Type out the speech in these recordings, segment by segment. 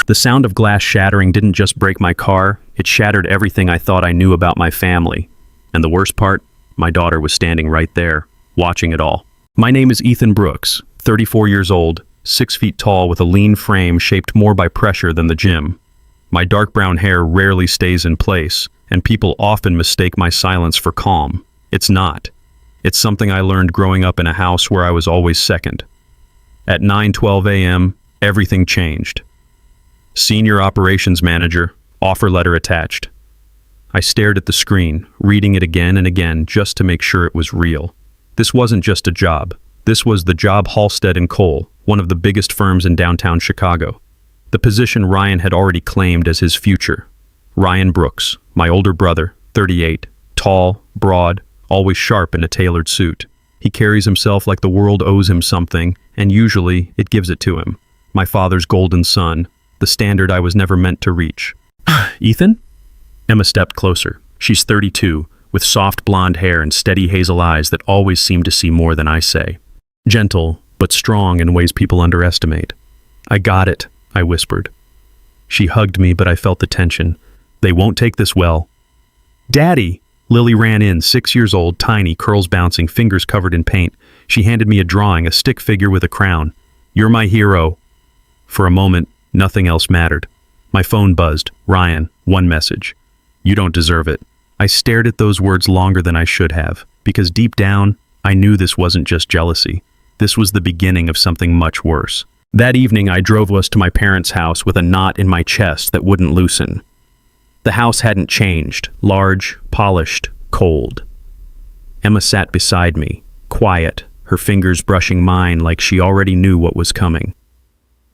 The sound of glass shattering didn't just break my car, it shattered everything I thought I knew about my family. And the worst part, my daughter was standing right there, watching it all. My name is Ethan Brooks, 34 years old, 6 feet tall with a lean frame shaped more by pressure than the gym. My dark brown hair rarely stays in place, and people often mistake my silence for calm. It's not. It's something I learned growing up in a house where I was always second. At 9:12 a.m., everything changed. Senior Operations Manager, offer letter attached. I stared at the screen, reading it again and again just to make sure it was real. This wasn't just a job. This was the job Halstead & Cole, one of the biggest firms in downtown Chicago. The position Ryan had already claimed as his future. Ryan Brooks, my older brother, 38, tall, broad, always sharp in a tailored suit. He carries himself like the world owes him something, and usually it gives it to him. My father's golden son, the standard I was never meant to reach. Ethan? Emma stepped closer. She's 32, with soft blonde hair and steady hazel eyes that always seem to see more than I say. Gentle, but strong in ways people underestimate. I got it, I whispered. She hugged me, but I felt the tension. They won't take this well. Daddy! Lily ran in, 6 years old, tiny, curls bouncing, fingers covered in paint. She handed me a drawing, a stick figure with a crown. You're my hero. For a moment, nothing else mattered. My phone buzzed. Ryan, one message. You don't deserve it. I stared at those words longer than I should have, because deep down, I knew this wasn't just jealousy. This was the beginning of something much worse. That evening, I drove us to my parents' house with a knot in my chest that wouldn't loosen. The house hadn't changed, large, polished, cold. Emma sat beside me, quiet, her fingers brushing mine like she already knew what was coming.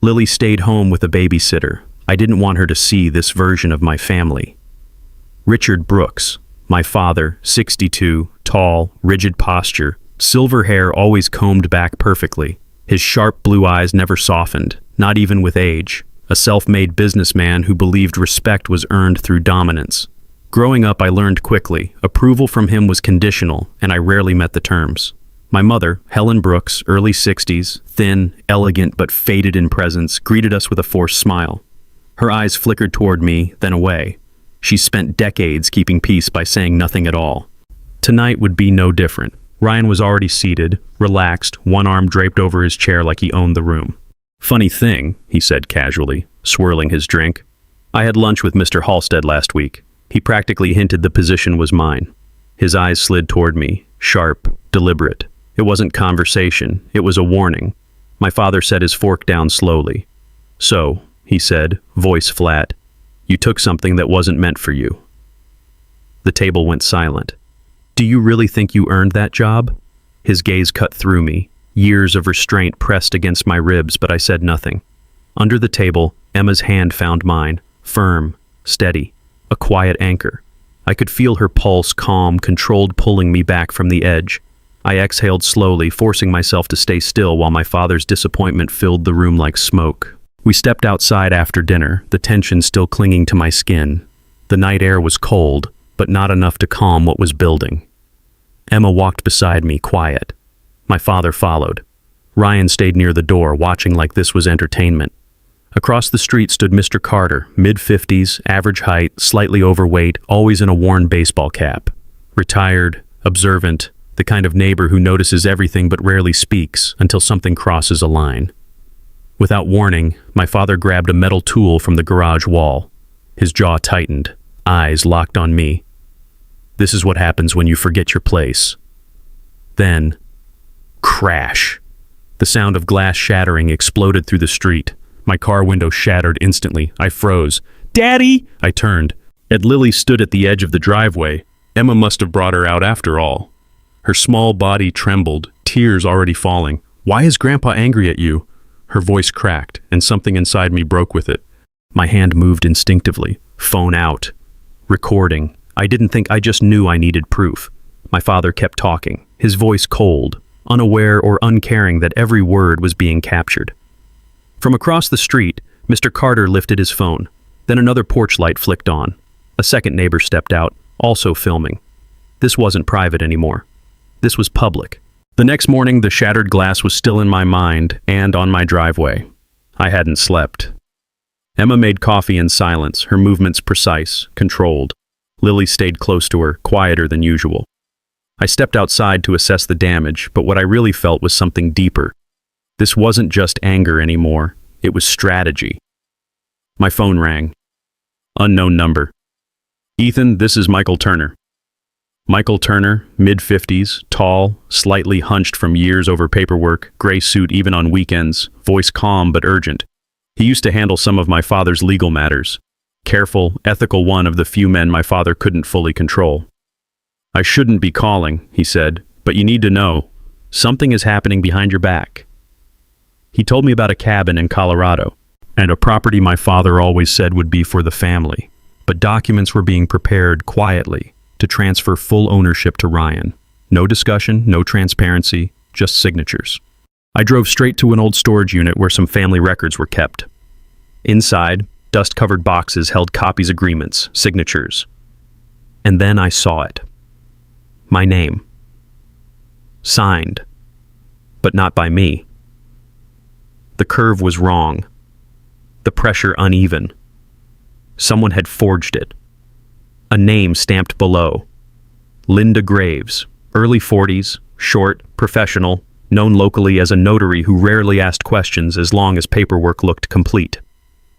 Lily stayed home with a babysitter. I didn't want her to see this version of my family. Richard Brooks, my father, 62, tall, rigid posture, silver hair always combed back perfectly. His sharp blue eyes never softened, not even with age. A self-made businessman who believed respect was earned through dominance. Growing up, I learned quickly, approval from him was conditional, and I rarely met the terms. My mother, Helen Brooks, early 60s, thin, elegant but faded in presence, greeted us with a forced smile. Her eyes flickered toward me, then away. She spent decades keeping peace by saying nothing at all. Tonight would be no different. Ryan was already seated, relaxed, one arm draped over his chair like he owned the room. Funny thing, he said casually, swirling his drink. I had lunch with Mr. Halstead last week. He practically hinted the position was mine. His eyes slid toward me, sharp, deliberate. It wasn't conversation, it was a warning. My father set his fork down slowly. So, he said, voice flat, you took something that wasn't meant for you. The table went silent. Do you really think you earned that job? His gaze cut through me. Years of restraint pressed against my ribs, but I said nothing. Under the table, Emma's hand found mine, firm, steady, a quiet anchor. I could feel her pulse, calm, controlled, pulling me back from the edge. I exhaled slowly, forcing myself to stay still while my father's disappointment filled the room like smoke. We stepped outside after dinner, the tension still clinging to my skin. The night air was cold, but not enough to calm what was building. Emma walked beside me, quiet. My father followed. Ryan stayed near the door, watching like this was entertainment. Across the street stood Mr. Carter, mid-50s, average height, slightly overweight, always in a worn baseball cap. Retired, observant, the kind of neighbor who notices everything but rarely speaks until something crosses a line. Without warning, my father grabbed a metal tool from the garage wall. His jaw tightened, eyes locked on me. This is what happens when you forget your place. Then, crash. The sound of glass shattering exploded through the street. My car window shattered instantly. I froze. Daddy! I turned. Lily stood at the edge of the driveway. Emma must have brought her out after all. Her small body trembled, tears already falling. Why is Grandpa angry at you? Her voice cracked, and something inside me broke with it. My hand moved instinctively. Phone out. Recording. I just knew I needed proof. My father kept talking, his voice cold, unaware or uncaring that every word was being captured. From across the street, Mr. Carter lifted his phone. Then another porch light flicked on. A second neighbor stepped out, also filming. This wasn't private anymore. This was public. The next morning, the shattered glass was still in my mind and on my driveway. I hadn't slept. Emma made coffee in silence, her movements precise, controlled. Lily stayed close to her, quieter than usual. I stepped outside to assess the damage, but what I really felt was something deeper. This wasn't just anger anymore, it was strategy. My phone rang. Unknown number. "Ethan, this is Michael Turner." Michael Turner, mid-50s, tall, slightly hunched from years over paperwork, gray suit even on weekends, voice calm but urgent. He used to handle some of my father's legal matters. Careful, ethical one of the few men my father couldn't fully control. "I shouldn't be calling," he said, "but you need to know. Something is happening behind your back." He told me about a cabin in Colorado, and a property my father always said would be for the family. But documents were being prepared quietly to transfer full ownership to Ryan. No discussion, no transparency, just signatures. I drove straight to an old storage unit where some family records were kept. Inside, dust-covered boxes held copies, agreements, signatures. And then I saw it. My name. Signed. But not by me. The curve was wrong. The pressure uneven. Someone had forged it. A name stamped below. Linda Graves, early 40s, short, professional, known locally as a notary who rarely asked questions as long as paperwork looked complete.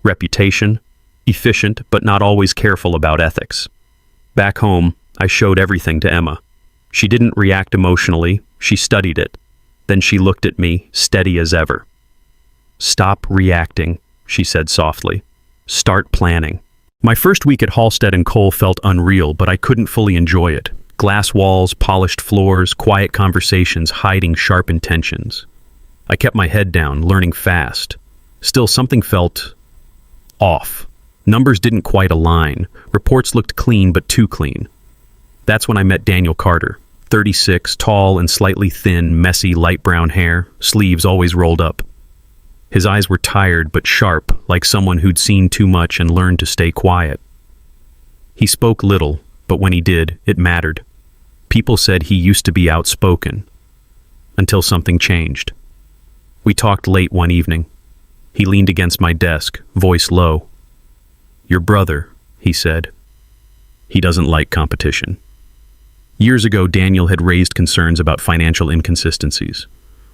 Reputation, efficient but not always careful about ethics. Back home, I showed everything to Emma. She didn't react emotionally, she studied it. Then she looked at me, steady as ever. "Stop reacting," she said softly. "Start planning." My first week at Halstead & Cole felt unreal, but I couldn't fully enjoy it. Glass walls, polished floors, quiet conversations hiding sharp intentions. I kept my head down, learning fast. Still, something felt off. Numbers didn't quite align. Reports looked clean, but too clean. That's when I met Daniel Carter, 36, tall and slightly thin, messy, light brown hair, sleeves always rolled up. His eyes were tired but sharp, like someone who'd seen too much and learned to stay quiet. He spoke little, but when he did, it mattered. People said he used to be outspoken. Until something changed. We talked late one evening. He leaned against my desk, voice low. "Your brother," he said. "He doesn't like competition." Years ago, Daniel had raised concerns about financial inconsistencies.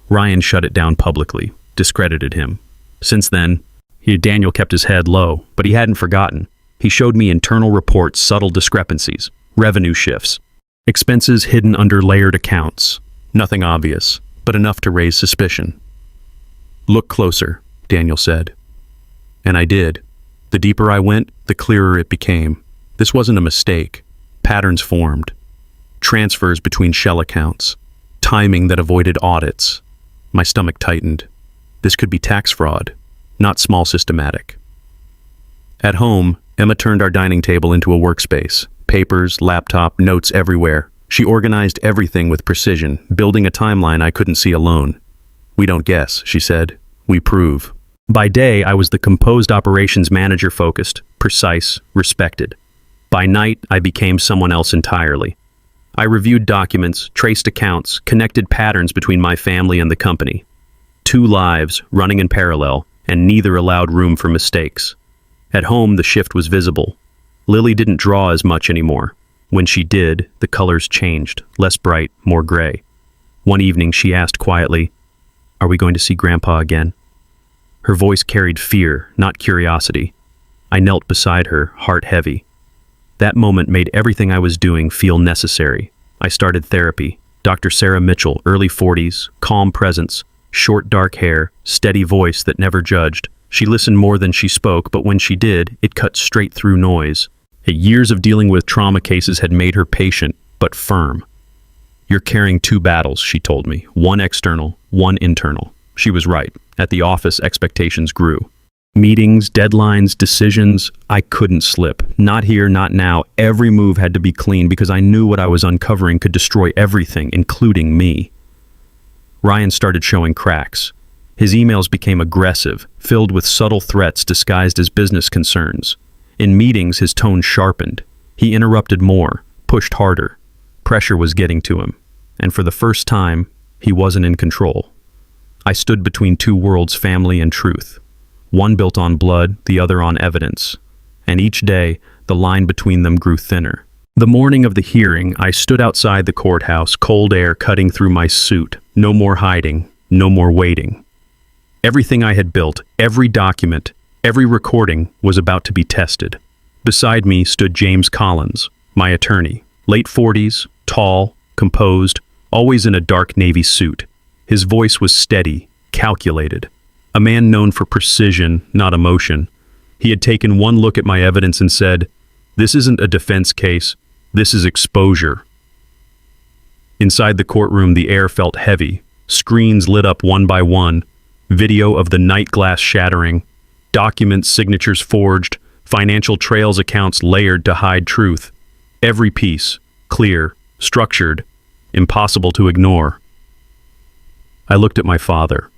Ryan shut it down publicly, discredited him. Since then, Daniel kept his head low, but he hadn't forgotten. He showed me internal reports, subtle discrepancies, revenue shifts, expenses hidden under layered accounts. Nothing obvious, but enough to raise suspicion. "Look closer," Daniel said. And I did. The deeper I went, the clearer it became. This wasn't a mistake. Patterns formed. Transfers between shell accounts. Timing that avoided audits. My stomach tightened. This could be tax fraud, not small systematic. At home, Emma turned our dining table into a workspace. Papers, laptop, notes everywhere. She organized everything with precision, building a timeline I couldn't see alone. "We don't guess," she said. "We prove." By day, I was the composed operations manager, focused, precise, respected. By night, I became someone else entirely. I reviewed documents, traced accounts, connected patterns between my family and the company. 2 lives running in parallel, and neither allowed room for mistakes. At home, the shift was visible. Lily didn't draw as much anymore. When she did, the colors changed, less bright, more gray. One evening, she asked quietly, "Are we going to see Grandpa again?" Her voice carried fear, not curiosity. I knelt beside her, heart heavy. That moment made everything I was doing feel necessary. I started therapy. Dr. Sarah Mitchell, early 40s, calm presence, short dark hair, steady voice that never judged. She listened more than she spoke, but when she did, it cut straight through noise. Years of dealing with trauma cases had made her patient, but firm. "You're carrying 2 battles," she told me. "One external, one internal." She was right. At the office, expectations grew. Meetings, deadlines, decisions, I couldn't slip. Not here, not now. Every move had to be clean because I knew what I was uncovering could destroy everything, including me. Ryan started showing cracks. His emails became aggressive, filled with subtle threats disguised as business concerns. In meetings, his tone sharpened. He interrupted more, pushed harder. Pressure was getting to him, and for the first time, he wasn't in control. I stood between 2 worlds, family and truth. one built on blood, the other on evidence. And each day, the line between them grew thinner. The morning of the hearing, I stood outside the courthouse, cold air cutting through my suit. No more hiding, no more waiting. Everything I had built, every document, every recording was about to be tested. Beside me stood James Collins, my attorney, late 40s, tall, composed, always in a dark navy suit. His voice was steady, calculated. A man known for precision, not emotion. He had taken one look at my evidence and said, "This isn't a defense case, this is exposure." Inside the courtroom, the air felt heavy. Screens lit up one by one. Video of the night glass shattering. Documents, signatures forged. Financial trails accounts layered to hide truth. Every piece, clear, structured, impossible to ignore. I looked at my father.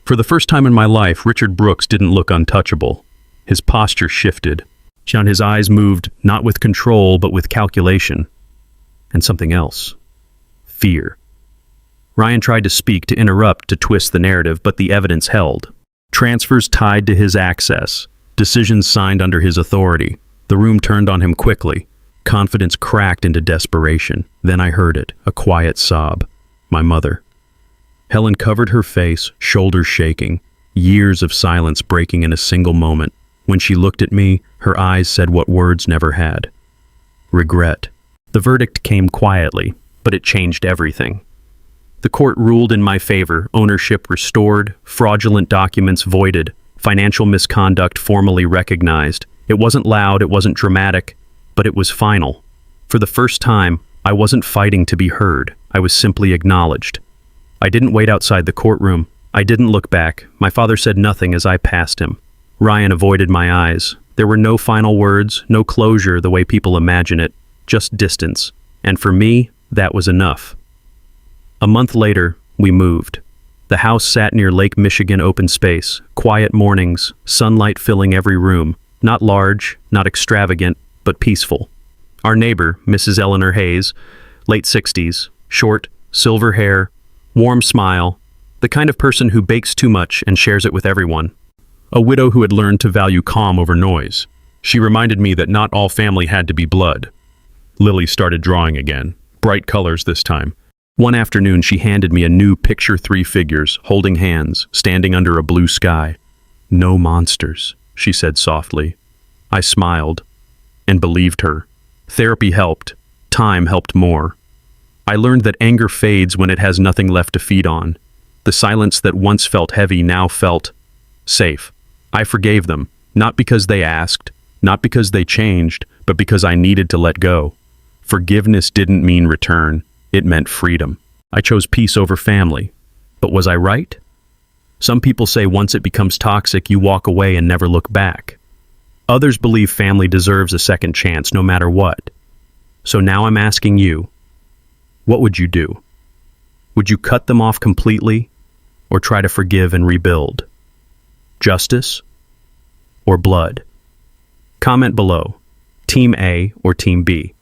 For the first time in my life, Richard Brooks didn't look untouchable. His posture shifted. His eyes moved, not with control, but with calculation. And something else. Fear. Ryan tried to speak, to interrupt, to twist the narrative, but the evidence held. Transfers tied to his access. Decisions signed under his authority. The room turned on him quickly. Confidence cracked into desperation. Then I heard it, a quiet sob. My mother. Helen covered her face, shoulders shaking, years of silence breaking in a single moment. When she looked at me, her eyes said what words never had. Regret. The verdict came quietly, but it changed everything. The court ruled in my favor, ownership restored, fraudulent documents voided, financial misconduct formally recognized. It wasn't loud, it wasn't dramatic, but it was final. For the first time, I wasn't fighting to be heard. I was simply acknowledged. I didn't wait outside the courtroom. I didn't look back. My father said nothing as I passed him. Ryan avoided my eyes. There were no final words, no closure the way people imagine it, just distance. And for me, that was enough. A month later, we moved. The house sat near Lake Michigan open space, quiet mornings, sunlight filling every room. Not large, not extravagant, but peaceful. Our neighbor, Mrs. Eleanor Hayes, late 60s, short, silver hair, warm smile, the kind of person who bakes too much and shares it with everyone. A widow who had learned to value calm over noise. She reminded me that not all family had to be blood. Lily started drawing again, bright colors this time. One afternoon, she handed me a new picture, 3 figures, holding hands, standing under a blue sky. "No monsters," she said softly. I smiled and believed her. Therapy helped. Time helped more. I learned that anger fades when it has nothing left to feed on. The silence that once felt heavy now felt safe. I forgave them, not because they asked, not because they changed, but because I needed to let go. Forgiveness didn't mean return. It meant freedom. I chose peace over family. But was I right? Some people say once it becomes toxic, you walk away and never look back. Others believe family deserves a second chance no matter what. So now I'm asking you, what would you do? Would you cut them off completely or try to forgive and rebuild? Justice or blood? Comment below, Team A or Team B.